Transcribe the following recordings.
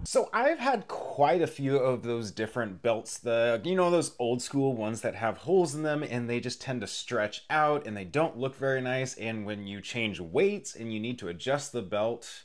So I've had quite a few of those different belts, those old school ones that have holes in them and they just tend to stretch out and they don't look very nice. And when you change weights and you need to adjust the belt,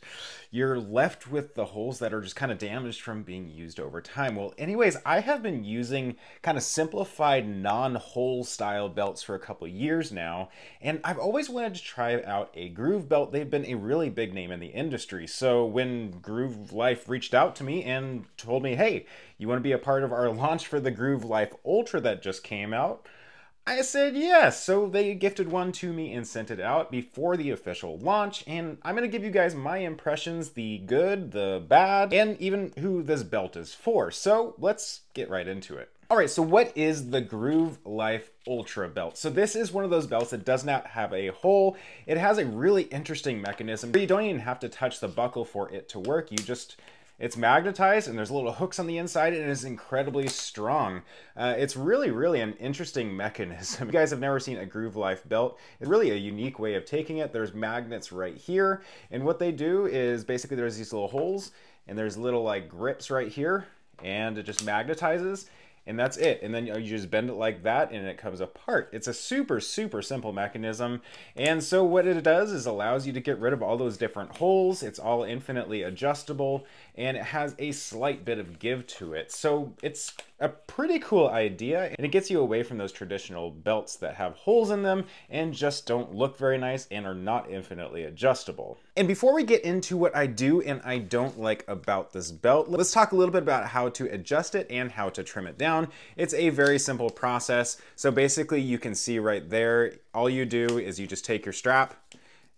you're left with the holes that are just kind of damaged from being used over time. Well, anyways, I have been using kind of simplified non-hole style belts for a couple of years now, and I've always wanted to try out a groove belt. They've been a really big name in the industry. So when Groove Life reached out to me and told me, hey, you want to be a part of our launch for the Groove Life Ultra that just came out, I said yes. So they gifted one to me and sent it out before the official launch, and I'm going to give you guys my impressions, the good, the bad, and even who this belt is for. So let's get right into it. All right, so what is the Groove Life Ultra belt? So this is one of those belts that does not have a hole. It has a really interesting mechanism. You don't even have to touch the buckle for it to work. It's magnetized and there's little hooks on the inside and it is incredibly strong. It's really an interesting mechanism. If you guys have never seen a Groove Life belt, it's really a unique way of taking it. There's magnets right here, and what they do is basically there's these little holes and there's little like grips right here, and it just magnetizes. And that's it. And then you just bend it like that and it comes apart. It's a super simple mechanism. And so what it does is allows you to get rid of all those different holes. It's all infinitely adjustable and it has a slight bit of give to it. So it's a pretty cool idea, and it gets you away from those traditional belts that have holes in them and just don't look very nice and are not infinitely adjustable. And before we get into what I do and I don't like about this belt, let's talk a little bit about how to adjust it and how to trim it down. It's a very simple process. So basically you can see right there, all you do is you just take your strap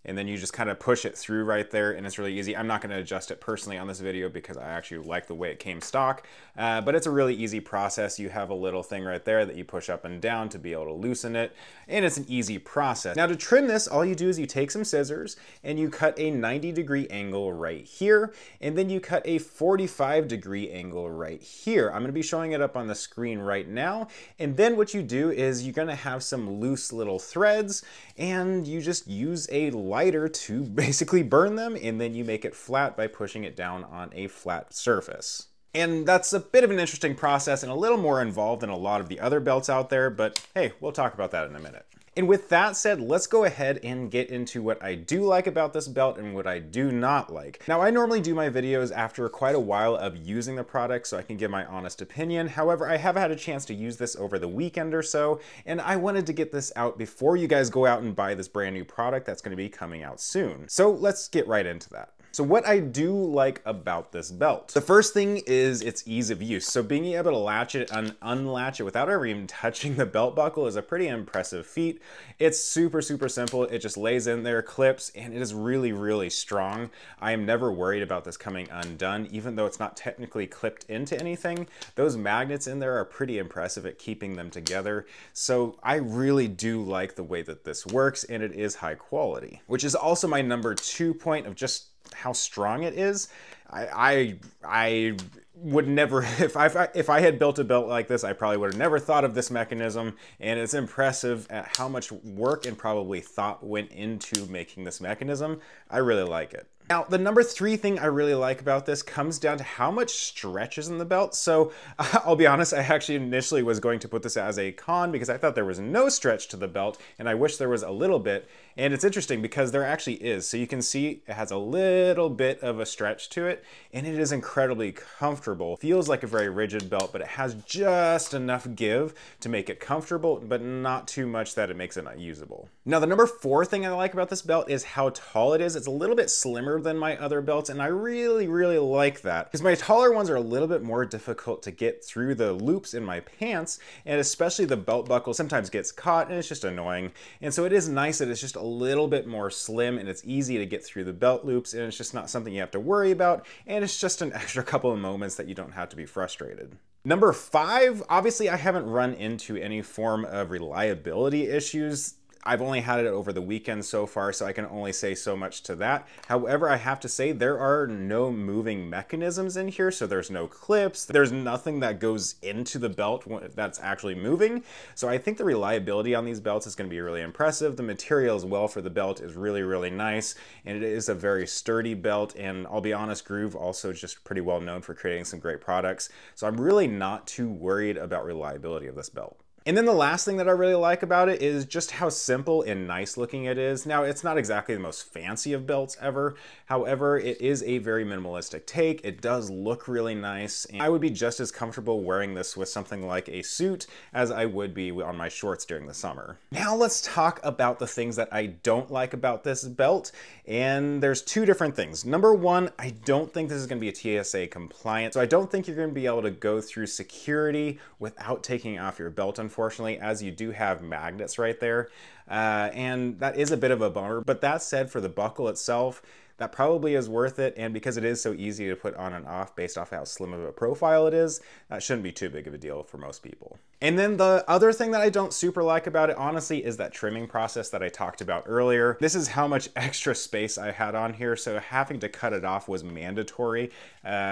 and then you just kind of push it through right there, and it's really easy. I'm not going to adjust it personally on this video because I actually like the way it came stock, but it's a really easy process. You have a little thing right there that you push up and down to be able to loosen it, and it's an easy process. Now to trim this, all you do is you take some scissors and you cut a 90-degree angle right here, and then you cut a 45-degree angle right here. I'm going to be showing it up on the screen right now, and then what you do is you're going to have some loose little threads, and you just use a lighter to basically burn them, and then you make it flat by pushing it down on a flat surface. And that's a bit of an interesting process and a little more involved than a lot of the other belts out there, but hey, we'll talk about that in a minute. And with that said, let's go ahead and get into what I do like about this belt and what I do not like. Now, I normally do my videos after quite a while of using the product so I can give my honest opinion. However, I have had a chance to use this over the weekend or so, and I wanted to get this out before you guys go out and buy this brand new product that's going to be coming out soon. So let's get right into that. So what I do like about this belt, the first thing is its ease of use. So being able to latch it and unlatch it without ever even touching the belt buckle is a pretty impressive feat. It's super simple. It just lays in there, clips, and it is really strong. I am never worried about this coming undone, even though it's not technically clipped into anything. Those magnets in there are pretty impressive at keeping them together. So I really do like the way that this works, and it is high quality, which is also my number 2 point of just how strong it is. I would never, if I had built a belt like this, I probably would have never thought of this mechanism, and it's impressive at how much work and probably thought went into making this mechanism. I really like it. Now, the number 3 thing I really like about this comes down to how much stretch is in the belt. So I'll be honest, I actually initially was going to put this as a con because I thought there was no stretch to the belt, and I wish there was a little bit. And it's interesting because there actually is. So you can see it has a little bit of a stretch to it, and it is incredibly comfortable. Feels like a very rigid belt, but it has just enough give to make it comfortable, but not too much that it makes it not usable. Now, the number 4 thing I like about this belt is how tall it is. It's a little bit slimmer than my other belts, and I really like that because my taller ones are a little bit more difficult to get through the loops in my pants, and especially the belt buckle sometimes gets caught and it's just annoying. And so it is nice that it's just a little bit more slim and it's easy to get through the belt loops, and it's just not something you have to worry about, and it's just an extra couple of moments that you don't have to be frustrated. Number 5, obviously I haven't run into any form of reliability issues I've only had it over the weekend so far, so I can only say so much to that. However, I have to say there are no moving mechanisms in here, so there's no clips, there's nothing that goes into the belt that's actually moving. So I think the reliability on these belts is going to be really impressive. The material as well for the belt is really, really nice, and it is a very sturdy belt, and I'll be honest, Groove also just pretty well known for creating some great products. So I'm really not too worried about reliability of this belt. And then the last thing that I really like about it is just how simple and nice looking it is. Now, it's not exactly the most fancy of belts ever. However, it is a very minimalistic take. It does look really nice. And I would be just as comfortable wearing this with something like a suit as I would be on my shorts during the summer. Now let's talk about the things that I don't like about this belt. And there's two different things. Number one, I don't think this is going to be a TSA compliant. So I don't think you're going to be able to go through security without taking off your belt, unfortunately, as you do have magnets right there. And that is a bit of a bummer. But that said, for the buckle itself, that probably is worth it, and because it is so easy to put on and off based off how slim of a profile it is, that shouldn't be too big of a deal for most people. And then the other thing that I don't super like about it, honestly, is that trimming process that I talked about earlier. This is how much extra space I had on here, so having to cut it off was mandatory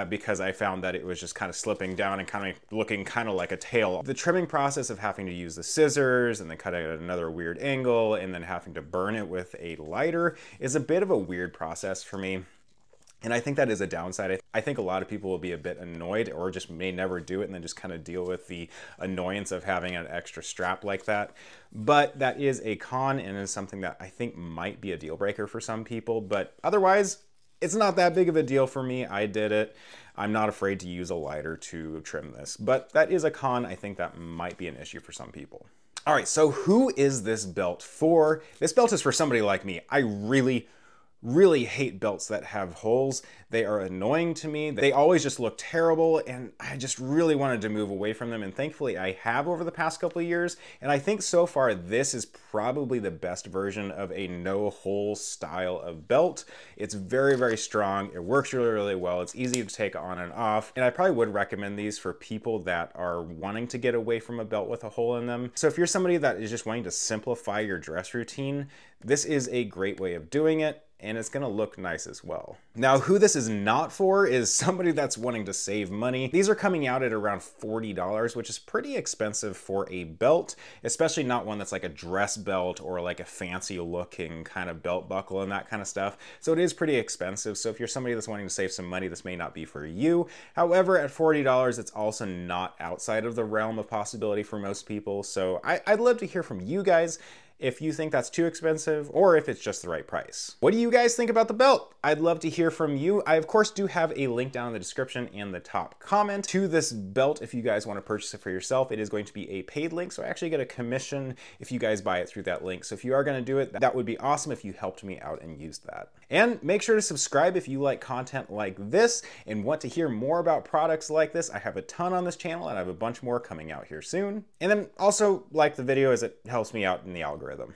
because I found that it was just kind of slipping down and kind of looking kind of like a tail. The trimming process of having to use the scissors and then cut it at another weird angle and then having to burn it with a lighter is a bit of a weird process for me. And I think that is a downside. I think a lot of people will be a bit annoyed or just may never do it and then just kind of deal with the annoyance of having an extra strap like that. But that is a con and is something that I think might be a deal breaker for some people. But otherwise, it's not that big of a deal for me. I did it. I'm not afraid to use a lighter to trim this. But that is a con. I think that might be an issue for some people. All right, so who is this belt for? This belt is for somebody like me. I really hate belts that have holes. They are annoying to me. They always just look terrible, and I just really wanted to move away from them, and thankfully I have over the past couple of years. And I think so far this is probably the best version of a no hole style of belt. It's very, very strong. It works really, really well. It's easy to take on and off, and I probably would recommend these for people that are wanting to get away from a belt with a hole in them. So if you're somebody that is just wanting to simplify your dress routine, this is a great way of doing it, and it's gonna look nice as well. Now, who this is not for is somebody that's wanting to save money. These are coming out at around $40, which is pretty expensive for a belt, especially not one that's like a dress belt or like a fancy looking kind of belt buckle and that kind of stuff. So it is pretty expensive. So if you're somebody that's wanting to save some money, this may not be for you. However, at $40, it's also not outside of the realm of possibility for most people. So I'd love to hear from you guys if you think that's too expensive or if it's just the right price. What do you guys think about the belt? I'd love to hear from you. I, of course, do have a link down in the description and the top comment to this belt if you guys want to purchase it for yourself. It is going to be a paid link, so I actually get a commission if you guys buy it through that link. So if you are going to do it, that would be awesome if you helped me out and used that. And make sure to subscribe if you like content like this and want to hear more about products like this. I have a ton on this channel and I have a bunch more coming out here soon. And then also like the video as it helps me out in the algorithm.